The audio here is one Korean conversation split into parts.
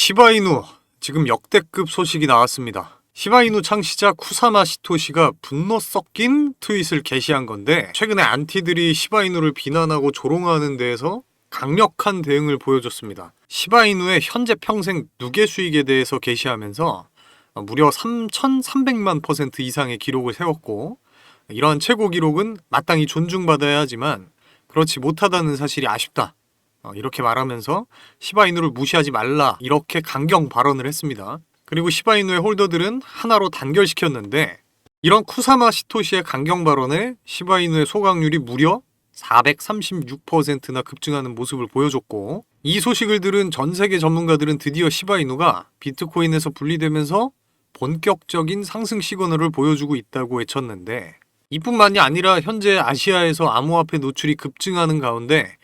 시바이누 지금 역대급 소식이 나왔습니다. 시바이누 창시자 쿠사마 시토시가 분노 섞인 트윗을 게시한 건데, 최근에 안티들이 시바이누를 비난하고 조롱하는 데에서 강력한 대응을 보여줬습니다. 시바이누의 현재 평생 누계 수익에 대해서 게시하면서 무려 3,300만 % 이상의 기록을 세웠고, 이러한 최고 기록은 마땅히 존중받아야 하지만 그렇지 못하다는 사실이 아쉽다, 이렇게 말하면서 시바이누를 무시하지 말라, 이렇게 강경 발언을 했습니다. 그리고 시바이누의 홀더들은 하나로 단결시켰는데, 이런 쿠사마 시토시의 강경 발언에 시바이누의 소각률이 무려 436%나 급증하는 모습을 보여줬고, 이 소식을 들은 전 세계 전문가들은 드디어 시바이누가 비트코인에서 분리되면서 본격적인 상승 시그널을 보여주고 있다고 외쳤는데, 이뿐만이 아니라 현재 아시아에서 암호화폐 노출이 급증하는 가운데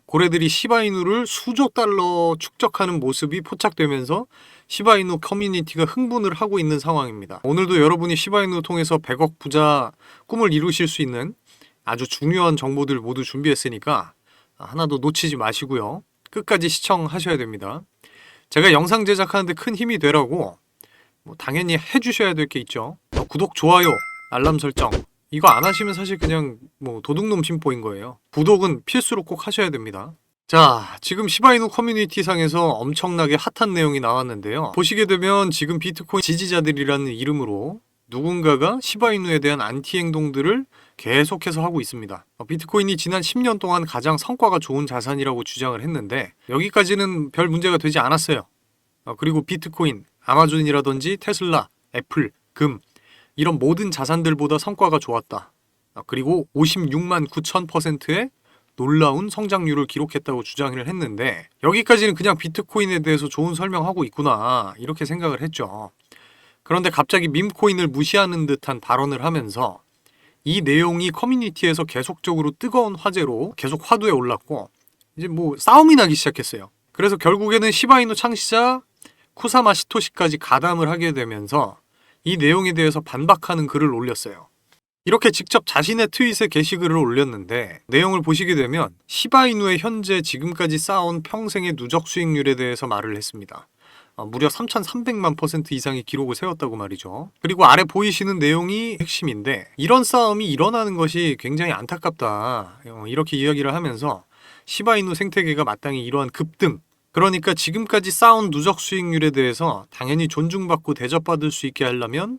고래들이 시바이누를 수조 달러 축적하는 모습이 포착되면서 시바이누 커뮤니티가 흥분을 하고 있는 상황입니다. 오늘도 여러분이 시바이누 통해서 100억 부자 꿈을 이루실 수 있는 아주 중요한 정보들 모두 준비했으니까 하나도 놓치지 마시고요. 끝까지 시청하셔야 됩니다. 제가 영상 제작하는데 큰 힘이 되라고 당연히 해주셔야 될 게 있죠. 구독, 좋아요, 알람 설정, 이거 안 하시면 사실 그냥 도둑놈 심보인 거예요. 구독은 필수로 꼭 하셔야 됩니다. 자, 지금 시바이누 커뮤니티 상에서 엄청나게 핫한 내용이 나왔는데요. 보시게 되면 지금 비트코인 지지자들이라는 이름으로 누군가가 시바이누에 대한 안티 행동들을 계속해서 하고 있습니다. 비트코인이 지난 10년 동안 가장 성과가 좋은 자산이라고 주장을 했는데, 여기까지는 별 문제가 되지 않았어요. 그리고 비트코인, 아마존이라든지 테슬라, 애플, 금, 이런 모든 자산들보다 성과가 좋았다. 그리고 56만 9천%의 놀라운 성장률을 기록했다고 주장을 했는데, 여기까지는 그냥 비트코인에 대해서 좋은 설명하고 있구나, 이렇게 생각을 했죠. 그런데 갑자기 밈코인을 무시하는 듯한 발언을 하면서 이 내용이 커뮤니티에서 계속적으로 뜨거운 화제로 계속 화두에 올랐고, 이제 싸움이 나기 시작했어요. 그래서 결국에는 시바이누 창시자 쿠사마 시토시까지 가담을 하게 되면서 이 내용에 대해서 반박하는 글을 올렸어요. 이렇게 직접 자신의 트윗에 게시글을 올렸는데, 내용을 보시게 되면 시바이누의 현재 지금까지 쌓아온 평생의 누적 수익률에 대해서 말을 했습니다. 무려 3,300만 % 이상의 기록을 세웠다고 말이죠. 그리고 아래 보이시는 내용이 핵심인데, 이런 싸움이 일어나는 것이 굉장히 안타깝다, 이렇게 이야기를 하면서 시바이누 생태계가 마땅히 이러한 급등, 그러니까 지금까지 쌓은 누적 수익률에 대해서 당연히 존중받고 대접받을 수 있게 하려면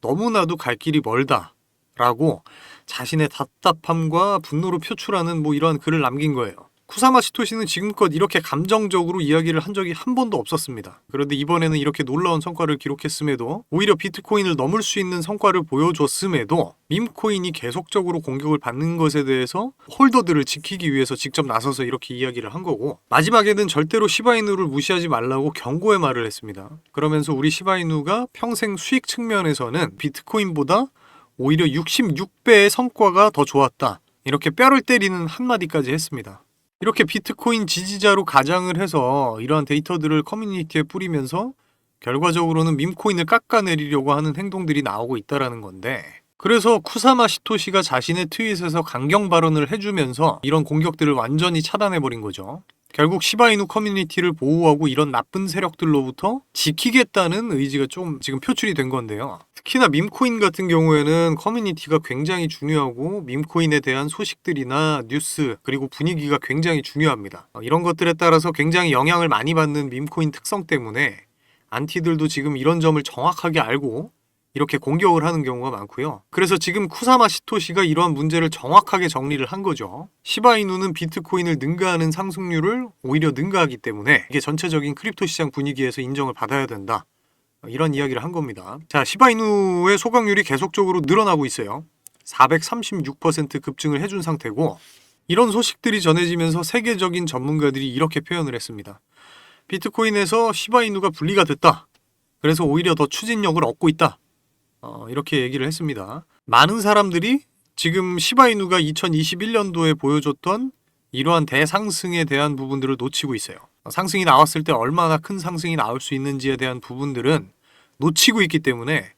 너무나도 갈 길이 멀다 라고 자신의 답답함과 분노를 표출하는 이러한 글을 남긴 거예요. 쿠사마 시토시는 지금껏 이렇게 감정적으로 이야기를 한 적이 한 번도 없었습니다. 그런데 이번에는 이렇게 놀라운 성과를 기록했음에도, 오히려 비트코인을 넘을 수 있는 성과를 보여줬음에도 밈코인이 계속적으로 공격을 받는 것에 대해서 홀더들을 지키기 위해서 직접 나서서 이렇게 이야기를 한 거고, 마지막에는 절대로 시바이누를 무시하지 말라고 경고의 말을 했습니다. 그러면서 우리 시바이누가 평생 수익 측면에서는 비트코인보다 오히려 66배의 성과가 더 좋았다, 이렇게 뼈를 때리는 한마디까지 했습니다. 이렇게 비트코인 지지자로 가장을 해서 이러한 데이터들을 커뮤니티에 뿌리면서 결과적으로는 밈코인을 깎아내리려고 하는 행동들이 나오고 있다는 건데, 그래서 쿠사마 시토시가 자신의 트윗에서 강경 발언을 해주면서 이런 공격들을 완전히 차단해버린 거죠. 결국 시바이누 커뮤니티를 보호하고 이런 나쁜 세력들로부터 지키겠다는 의지가 좀 지금 표출이 된 건데요. 특히나 밈코인 같은 경우에는 커뮤니티가 굉장히 중요하고, 밈코인에 대한 소식들이나 뉴스, 그리고 분위기가 굉장히 중요합니다. 이런 것들에 따라서 굉장히 영향을 많이 받는 밈코인 특성 때문에 안티들도 지금 이런 점을 정확하게 알고 이렇게 공격을 하는 경우가 많고요. 그래서 지금 쿠사마 시토시가 이러한 문제를 정확하게 정리를 한 거죠. 시바이누는 비트코인을 능가하는 상승률을 오히려 능가하기 때문에 이게 전체적인 크립토 시장 분위기에서 인정을 받아야 된다, 이런 이야기를 한 겁니다. 자, 시바이누의 소각률이 계속적으로 늘어나고 있어요. 436% 급증을 해준 상태고, 이런 소식들이 전해지면서 세계적인 전문가들이 이렇게 표현을 했습니다. 비트코인에서 시바이누가 분리가 됐다, 그래서 오히려 더 추진력을 얻고 있다, 이렇게 얘기를 했습니다. 많은 사람들이 지금 시바이누가 2021년도에 보여줬던 이러한 대상승에 대한 부분들을 놓치고 있어요. 상승이 나왔을 때 얼마나 큰 상승이 나올 수 있는지에 대한 부분들은 놓치고 있기 때문에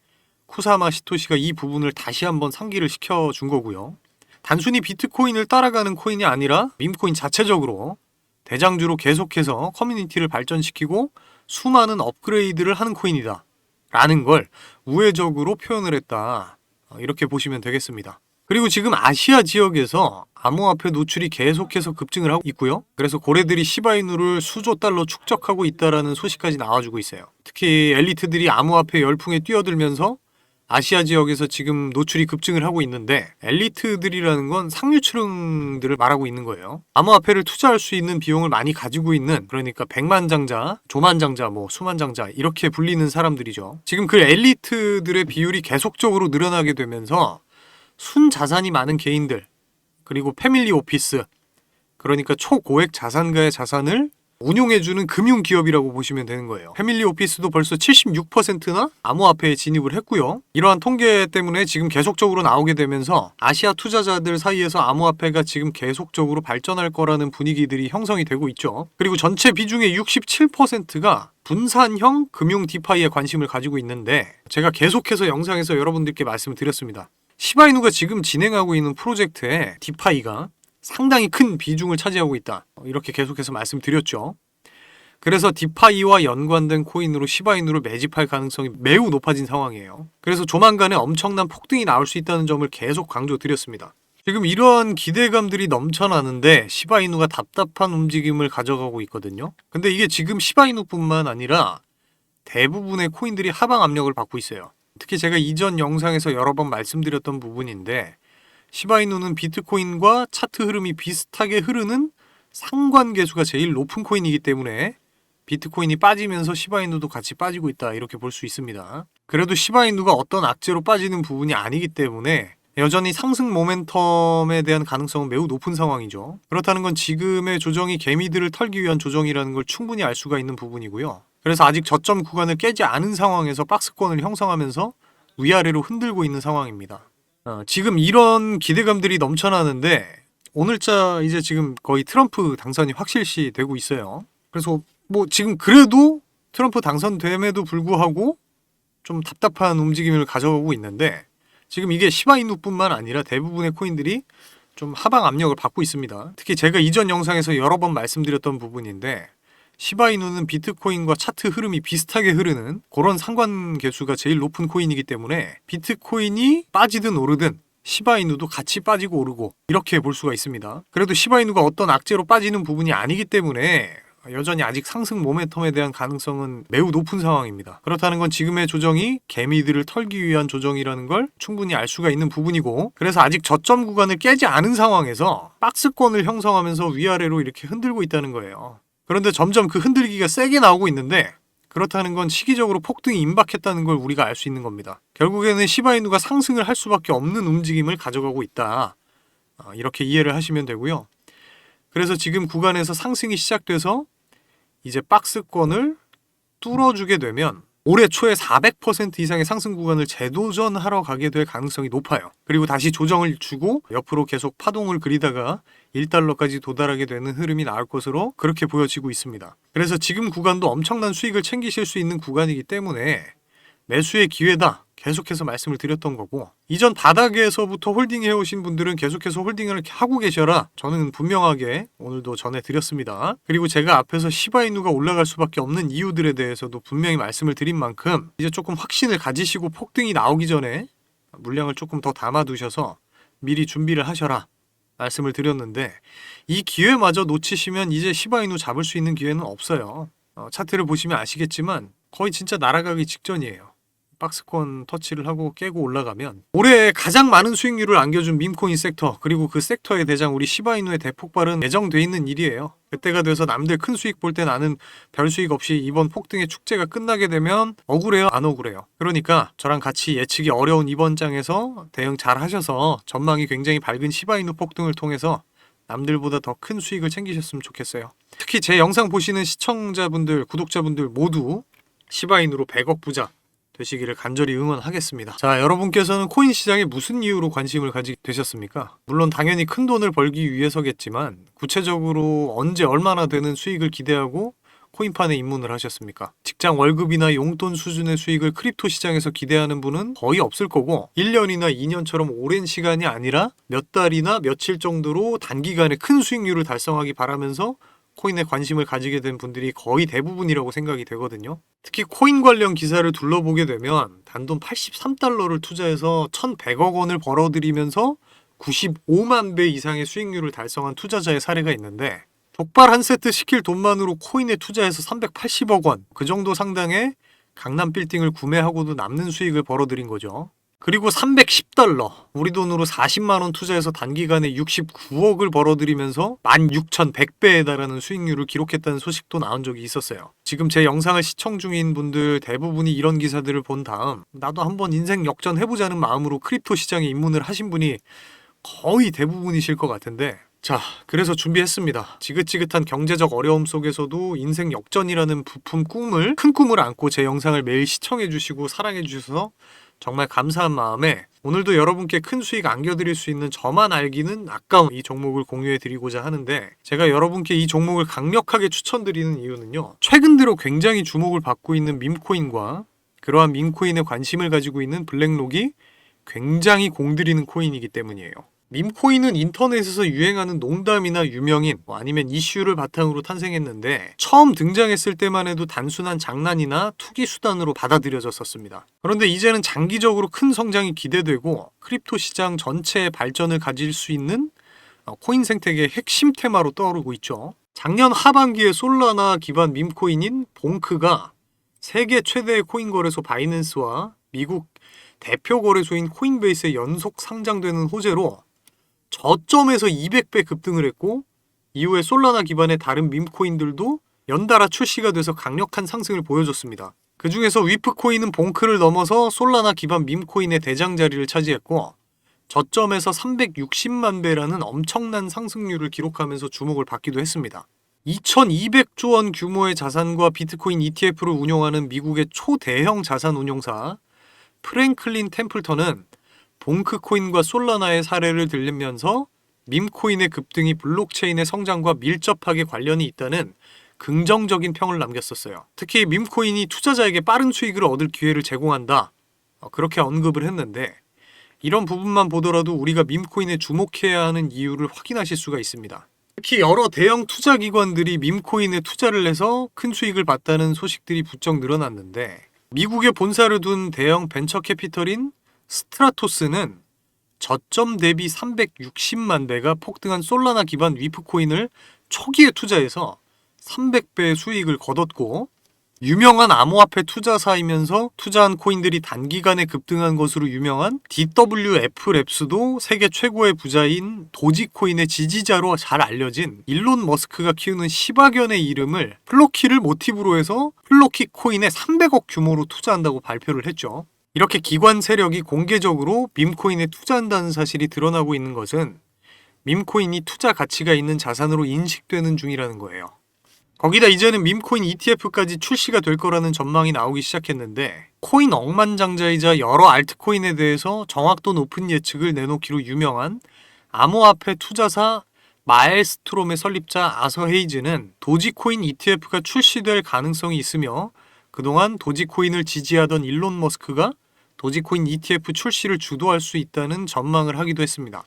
쿠사마 시토시가 이 부분을 다시 한번 상기를 시켜준 거고요. 단순히 비트코인을 따라가는 코인이 아니라 밈코인 자체적으로 대장주로 계속해서 커뮤니티를 발전시키고 수많은 업그레이드를 하는 코인이다 라는 걸 우회적으로 표현을 했다. 이렇게 보시면 되겠습니다. 그리고 지금 아시아 지역에서 암호화폐 노출이 계속해서 급증을 하고 있고요. 그래서 고래들이 시바이누를 수조 달러 축적하고 있다라는 소식까지 나와주고 있어요. 특히 엘리트들이 암호화폐 열풍에 뛰어들면서 아시아 지역에서 지금 노출이 급증을 하고 있는데, 엘리트들이라는 건 상류층들을 말하고 있는 거예요. 암호화폐를 투자할 수 있는 비용을 많이 가지고 있는, 그러니까 백만장자, 조만장자, 수만장자 이렇게 불리는 사람들이죠. 지금 그 엘리트들의 비율이 계속적으로 늘어나게 되면서 순자산이 많은 개인들, 그리고 패밀리 오피스, 그러니까 초고액 자산가의 자산을 운용해주는 금융기업이라고 보시면 되는 거예요. 패밀리 오피스도 벌써 76%나 암호화폐에 진입을 했고요. 이러한 통계 때문에 지금 계속적으로 나오게 되면서 아시아 투자자들 사이에서 암호화폐가 지금 계속적으로 발전할 거라는 분위기들이 형성이 되고 있죠. 그리고 전체 비중의 67%가 분산형 금융 디파이에 관심을 가지고 있는데, 제가 계속해서 영상에서 여러분들께 말씀을 드렸습니다. 시바이누가 지금 진행하고 있는 프로젝트에 디파이가 상당히 큰 비중을 차지하고 있다. 이렇게 계속해서 말씀드렸죠. 그래서 디파이와 연관된 코인으로 시바이누를 매집할 가능성이 매우 높아진 상황이에요. 그래서 조만간에 엄청난 폭등이 나올 수 있다는 점을 계속 강조드렸습니다. 지금 이러한 기대감들이 넘쳐나는데 시바이누가 답답한 움직임을 가져가고 있거든요. 근데 이게 지금 시바이누뿐만 아니라 대부분의 코인들이 하방 압력을 받고 있어요. 특히 제가 이전 영상에서 여러 번 말씀드렸던 부분인데, 시바이누는 비트코인과 차트 흐름이 비슷하게 흐르는 상관계수가 제일 높은 코인이기 때문에 비트코인이 빠지면서 시바이누도 같이 빠지고 있다, 이렇게 볼 수 있습니다. 그래도 시바이누가 어떤 악재로 빠지는 부분이 아니기 때문에 여전히 상승 모멘텀에 대한 가능성은 매우 높은 상황이죠. 그렇다는 건 지금의 조정이 개미들을 털기 위한 조정이라는 걸 충분히 알 수가 있는 부분이고요. 그래서 아직 저점 구간을 깨지 않은 상황에서 박스권을 형성하면서 위아래로 흔들고 있는 상황입니다. 지금 이런 기대감들이 넘쳐나는데, 오늘자 이제 지금 거의 트럼프 당선이 확실시 되고 있어요. 그래서 지금 그래도 트럼프 당선됨에도 불구하고 좀 답답한 움직임을 가져가고 있는데, 지금 이게 시바이누뿐만 아니라 대부분의 코인들이 좀 하방 압력을 받고 있습니다. 특히 제가 이전 영상에서 여러 번 말씀드렸던 부분인데, 시바이누는 비트코인과 차트 흐름이 비슷하게 흐르는 그런 상관계수가 제일 높은 코인이기 때문에 비트코인이 빠지든 오르든 시바이누도 같이 빠지고 오르고 이렇게 볼 수가 있습니다. 그래도 시바이누가 어떤 악재로 빠지는 부분이 아니기 때문에 여전히 아직 상승 모멘텀에 대한 가능성은 매우 높은 상황입니다. 그렇다는 건 지금의 조정이 개미들을 털기 위한 조정이라는 걸 충분히 알 수가 있는 부분이고, 그래서 아직 저점 구간을 깨지 않은 상황에서 박스권을 형성하면서 위아래로 이렇게 흔들고 있다는 거예요. 그런데 점점 그 흔들기가 세게 나오고 있는데, 그렇다는 건 시기적으로 폭등이 임박했다는 걸 우리가 알 수 있는 겁니다. 결국에는 시바이누가 상승을 할 수밖에 없는 움직임을 가져가고 있다. 이렇게 이해를 하시면 되고요. 그래서 지금 구간에서 상승이 시작돼서 이제 박스권을 뚫어주게 되면 올해 초에 400% 이상의 상승 구간을 재도전하러 가게 될 가능성이 높아요. 그리고 다시 조정을 주고 옆으로 계속 파동을 그리다가 1달러까지 도달하게 되는 흐름이 나올 것으로 그렇게 보여지고 있습니다. 그래서 지금 구간도 엄청난 수익을 챙기실 수 있는 구간이기 때문에 매수의 기회다, 계속해서 말씀을 드렸던 거고, 이전 바닥에서부터 홀딩해 오신 분들은 계속해서 홀딩을 하고 계셔라, 저는 분명하게 오늘도 전해드렸습니다. 그리고 제가 앞에서 시바이누가 올라갈 수밖에 없는 이유들에 대해서도 분명히 말씀을 드린 만큼, 이제 조금 확신을 가지시고 폭등이 나오기 전에 물량을 조금 더 담아두셔서 미리 준비를 하셔라 말씀을 드렸는데, 이 기회마저 놓치시면 이제 시바이누 잡을 수 있는 기회는 없어요. 차트를 보시면 아시겠지만 거의 진짜 날아가기 직전이에요. 박스권 터치를 하고 깨고 올라가면 올해 가장 많은 수익률을 안겨준 밈코인 섹터, 그리고 그 섹터의 대장 우리 시바이누의 대폭발은 예정돼 있는 일이에요. 그때가 돼서 남들 큰 수익 볼 때 나는 별 수익 없이 이번 폭등의 축제가 끝나게 되면 억울해요, 안 억울해요? 그러니까 저랑 같이 예측이 어려운 이번 장에서 대응 잘 하셔서 전망이 굉장히 밝은 시바이누 폭등을 통해서 남들보다 더 큰 수익을 챙기셨으면 좋겠어요. 특히 제 영상 보시는 시청자분들, 구독자분들 모두 시바이누로 100억 부자 되시기를 간절히 응원하겠습니다. 자, 여러분께서는 코인 시장에 무슨 이유로 관심을 가지게 되셨습니까? 물론 당연히 큰 돈을 벌기 위해서겠지만, 구체적으로 언제 얼마나 되는 수익을 기대하고 코인판에 입문을 하셨습니까? 직장 월급이나 용돈 수준의 수익을 크립토 시장에서 기대하는 분은 거의 없을 거고, 1년이나 2년처럼 오랜 시간이 아니라 몇 달이나 며칠 정도로 단기간에 큰 수익률을 달성하기 바라면서 코인에 관심을 가지게 된 분들이 거의 대부분이라고 생각이 되거든요. 특히 코인 관련 기사를 둘러보게 되면 단돈 83달러를 투자해서 1,100억 원을 벌어들이면서 95만 배 이상의 수익률을 달성한 투자자의 사례가 있는데, 족발 한 세트 시킬 돈만으로 코인에 투자해서 380억 원, 그 정도 상당의 강남 빌딩을 구매하고도 남는 수익을 벌어들인 거죠. 그리고 310달러, 우리 돈으로 40만 원 투자해서 단기간에 69억을 벌어들이면서 16,100배에 달하는 수익률을 기록했다는 소식도 나온 적이 있었어요. 지금 제 영상을 시청 중인 분들 대부분이 이런 기사들을 본 다음 나도 한번 인생 역전해보자는 마음으로 크립토 시장에 입문을 하신 분이 거의 대부분이실 것 같은데, 자, 그래서 준비했습니다. 지긋지긋한 경제적 어려움 속에서도 인생 역전이라는 부품 꿈을, 큰 꿈을 안고 제 영상을 매일 시청해주시고 사랑해주셔서 정말 감사한 마음에 오늘도 여러분께 큰 수익 안겨드릴 수 있는 저만 알기는 아까운 이 종목을 공유해드리고자 하는데, 제가 여러분께 이 종목을 강력하게 추천드리는 이유는요, 최근 들어 굉장히 주목을 받고 있는 밈코인과 그러한 밈코인에 관심을 가지고 있는 블랙록이 굉장히 공들이는 코인이기 때문이에요. 밈코인은 인터넷에서 유행하는 농담이나 유명인, 아니면 이슈를 바탕으로 탄생했는데, 처음 등장했을 때만 해도 단순한 장난이나 투기 수단으로 받아들여졌었습니다. 그런데 이제는 장기적으로 큰 성장이 기대되고 크립토 시장 전체의 발전을 가질 수 있는 코인 생태계의 핵심 테마로 떠오르고 있죠. 작년 하반기에 솔라나 기반 밈코인인 봉크가 세계 최대의 코인 거래소 바이낸스와 미국 대표 거래소인 코인베이스에 연속 상장되는 호재로 저점에서 200배 급등을 했고, 이후에 솔라나 기반의 다른 밈코인들도 연달아 출시가 돼서 강력한 상승을 보여줬습니다. 그 중에서 위프코인은 봉크를 넘어서 솔라나 기반 밈코인의 대장 자리를 차지했고, 저점에서 360만 배라는 엄청난 상승률을 기록하면서 주목을 받기도 했습니다. 2200조 원 규모의 자산과 비트코인 ETF를 운용하는 미국의 초대형 자산 운용사 프랭클린 템플턴은 봉크코인과 솔라나의 사례를 들리면서 밈코인의 급등이 블록체인의 성장과 밀접하게 관련이 있다는 긍정적인 평을 남겼었어요. 특히 밈코인이 투자자에게 빠른 수익을 얻을 기회를 제공한다, 그렇게 언급을 했는데, 이런 부분만 보더라도 우리가 밈코인에 주목해야 하는 이유를 확인하실 수가 있습니다. 특히 여러 대형 투자기관들이 밈코인에 투자를 해서 큰 수익을 봤다는 소식들이 부쩍 늘어났는데, 미국에 본사를 둔 대형 벤처 캐피털인 스트라토스는 저점 대비 360만 배가 폭등한 솔라나 기반 위프코인을 초기에 투자해서 300배의 수익을 거뒀고, 유명한 암호화폐 투자사이면서 투자한 코인들이 단기간에 급등한 것으로 유명한 DWF랩스도 세계 최고의 부자인 도지코인의 지지자로 잘 알려진 일론 머스크가 키우는 시바견의 이름을 플로키를 모티브로 해서 플로키 코인에 300억 규모로 투자한다고 발표를 했죠. 이렇게 기관 세력이 공개적으로 밈코인에 투자한다는 사실이 드러나고 있는 것은 밈코인이 투자 가치가 있는 자산으로 인식되는 중이라는 거예요. 거기다 이제는 밈코인 ETF까지 출시가 될 거라는 전망이 나오기 시작했는데, 코인 억만장자이자 여러 알트코인에 대해서 정확도 높은 예측을 내놓기로 유명한 암호화폐 투자사 마엘스트롬의 설립자 아서 헤이즈는 도지코인 ETF가 출시될 가능성이 있으며, 그동안 도지코인을 지지하던 일론 머스크가 도지코인 ETF 출시를 주도할 수 있다는 전망을 하기도 했습니다.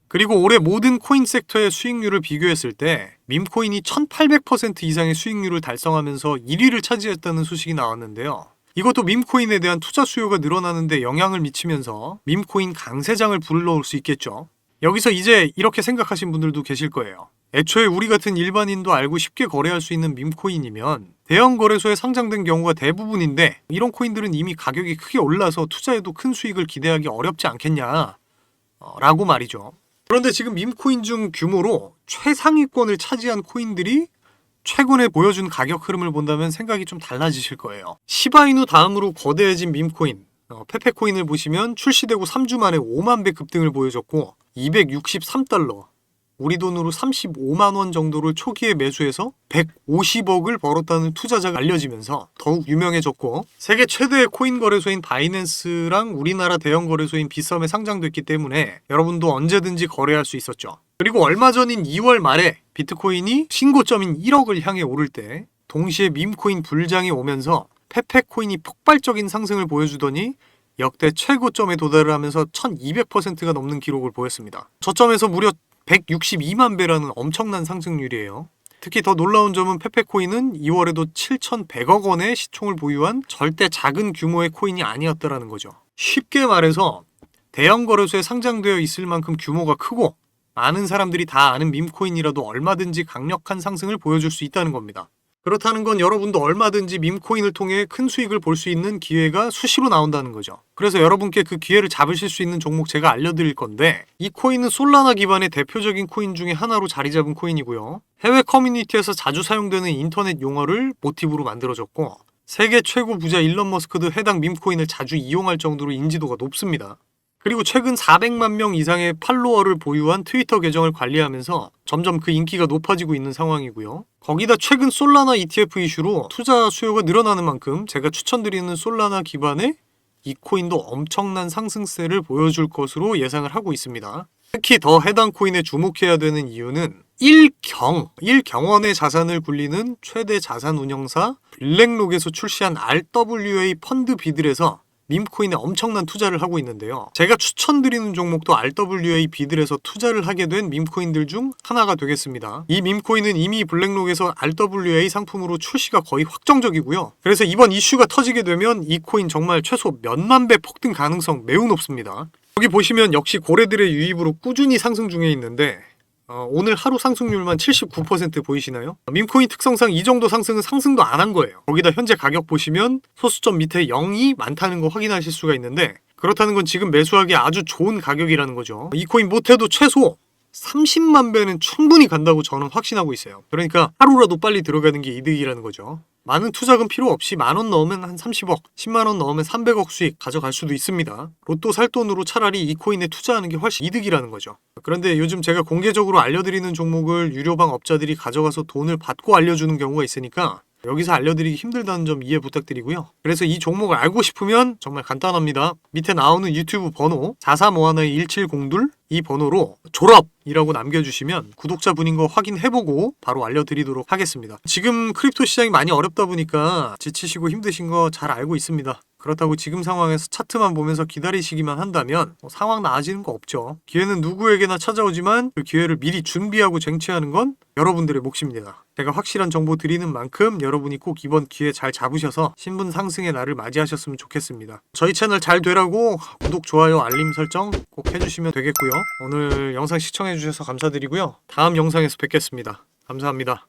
그리고 올해 모든 코인 섹터의 수익률을 비교했을 때 밈코인이 1800% 이상의 수익률을 달성하면서 1위를 차지했다는 소식이 나왔는데요. 이것도 밈코인에 대한 투자 수요가 늘어나는 데 영향을 미치면서 밈코인 강세장을 불러올 수 있겠죠. 여기서 이제 이렇게 생각하신 분들도 계실 거예요. 애초에 우리 같은 일반인도 알고 쉽게 거래할 수 있는 밈코인이면 대형 거래소에 상장된 경우가 대부분인데, 이런 코인들은 이미 가격이 크게 올라서 투자해도 큰 수익을 기대하기 어렵지 않겠냐 라고 말이죠. 그런데 지금 밈코인 중 규모로 최상위권을 차지한 코인들이 최근에 보여준 가격 흐름을 본다면 생각이 좀 달라지실 거예요. 시바이누 다음으로 거대해진 밈코인 페페코인을 보시면 출시되고 3주 만에 5만 배 급등을 보여줬고, 263달러, 우리 돈으로 35만 원 정도를 초기에 매수해서 150억을 벌었다는 투자자가 알려지면서 더욱 유명해졌고, 세계 최대의 코인 거래소인 바이낸스랑 우리나라 대형 거래소인 비썸에 상장됐기 때문에 여러분도 언제든지 거래할 수 있었죠. 그리고 얼마 전인 2월 말에 비트코인이 신고점인 1억을 향해 오를 때 동시에 밈코인 불장이 오면서 페페코인이 폭발적인 상승을 보여주더니 역대 최고점에 도달을 하면서 1200%가 넘는 기록을 보였습니다. 저점에서 무려 162만 배라는 엄청난 상승률이에요. 특히 더 놀라운 점은 페페코인은 2월에도 7,100억 원의 시총을 보유한 절대 작은 규모의 코인이 아니었다라는 거죠. 쉽게 말해서 대형 거래소에 상장되어 있을 만큼 규모가 크고 많은 사람들이 다 아는 밈코인이라도 얼마든지 강력한 상승을 보여줄 수 있다는 겁니다. 그렇다는 건 여러분도 얼마든지 밈코인을 통해 큰 수익을 볼 수 있는 기회가 수시로 나온다는 거죠. 그래서 여러분께 그 기회를 잡으실 수 있는 종목 제가 알려드릴 건데, 이 코인은 솔라나 기반의 대표적인 코인 중에 하나로 자리 잡은 코인이고요. 해외 커뮤니티에서 자주 사용되는 인터넷 용어를 모티브로 만들어졌고, 세계 최고 부자 일론 머스크도 해당 밈코인을 자주 이용할 정도로 인지도가 높습니다. 그리고 최근 400만 명 이상의 팔로워를 보유한 트위터 계정을 관리하면서 점점 그 인기가 높아지고 있는 상황이고요. 거기다 최근 솔라나 ETF 이슈로 투자 수요가 늘어나는 만큼 제가 추천드리는 솔라나 기반의 이 코인도 엄청난 상승세를 보여줄 것으로 예상을 하고 있습니다. 특히 더 해당 코인에 주목해야 되는 이유는 1경원의 자산을 굴리는 최대 자산 운영사 블랙록에서 출시한 RWA 펀드 비들에서 밈코인에 엄청난 투자를 하고 있는데요. 제가 추천드리는 종목도 RWA 비들에서 투자를 하게 된 밈코인들 중 하나가 되겠습니다. 이 밈코인은 이미 블랙록에서 RWA 상품으로 출시가 거의 확정적이고요. 그래서 이번 이슈가 터지게 되면 이 코인 정말 최소 몇만 배 폭등 가능성 매우 높습니다. 여기 보시면 역시 고래들의 유입으로 꾸준히 상승 중에 있는데 오늘 하루 상승률만 79% 보이시나요? 밈코인 특성상 이 정도 상승은 상승도 안 한 거예요. 거기다 현재 가격 보시면 소수점 밑에 0이 많다는 거 확인하실 수가 있는데, 그렇다는 건 지금 매수하기 아주 좋은 가격이라는 거죠. 이 코인 못해도 최소 30만 배는 충분히 간다고 저는 확신하고 있어요. 그러니까 하루라도 빨리 들어가는 게 이득이라는 거죠. 많은 투자금 필요 없이 10,000원 넣으면 한 30억, 10만원 넣으면 300억 수익 가져갈 수도 있습니다. 로또 살 돈으로 차라리 이 코인에 투자하는 게 훨씬 이득이라는 거죠. 그런데 요즘 제가 공개적으로 알려드리는 종목을 유료방 업자들이 가져가서 돈을 받고 알려주는 경우가 있으니까 여기서 알려드리기 힘들다는 점 이해 부탁드리고요. 그래서 이 종목을 알고 싶으면 정말 간단합니다. 밑에 나오는 유튜브 번호 4351-1702 이 번호로 졸업이라고 남겨주시면 구독자분인 거 확인해보고 바로 알려드리도록 하겠습니다. 지금 크립토 시장이 많이 어렵다 보니까 지치시고 힘드신 거 잘 알고 있습니다. 그렇다고 지금 상황에서 차트만 보면서 기다리시기만 한다면 상황 나아지는 거 없죠. 기회는 누구에게나 찾아오지만 그 기회를 미리 준비하고 쟁취하는 건 여러분들의 몫입니다. 제가 확실한 정보 드리는 만큼 여러분이 꼭 이번 기회 잘 잡으셔서 신분 상승의 날을 맞이하셨으면 좋겠습니다. 저희 채널 잘 되라고 구독, 좋아요, 알림 설정 꼭 해주시면 되겠고요. 오늘 영상 시청해주셔서 감사드리고요. 다음 영상에서 뵙겠습니다. 감사합니다.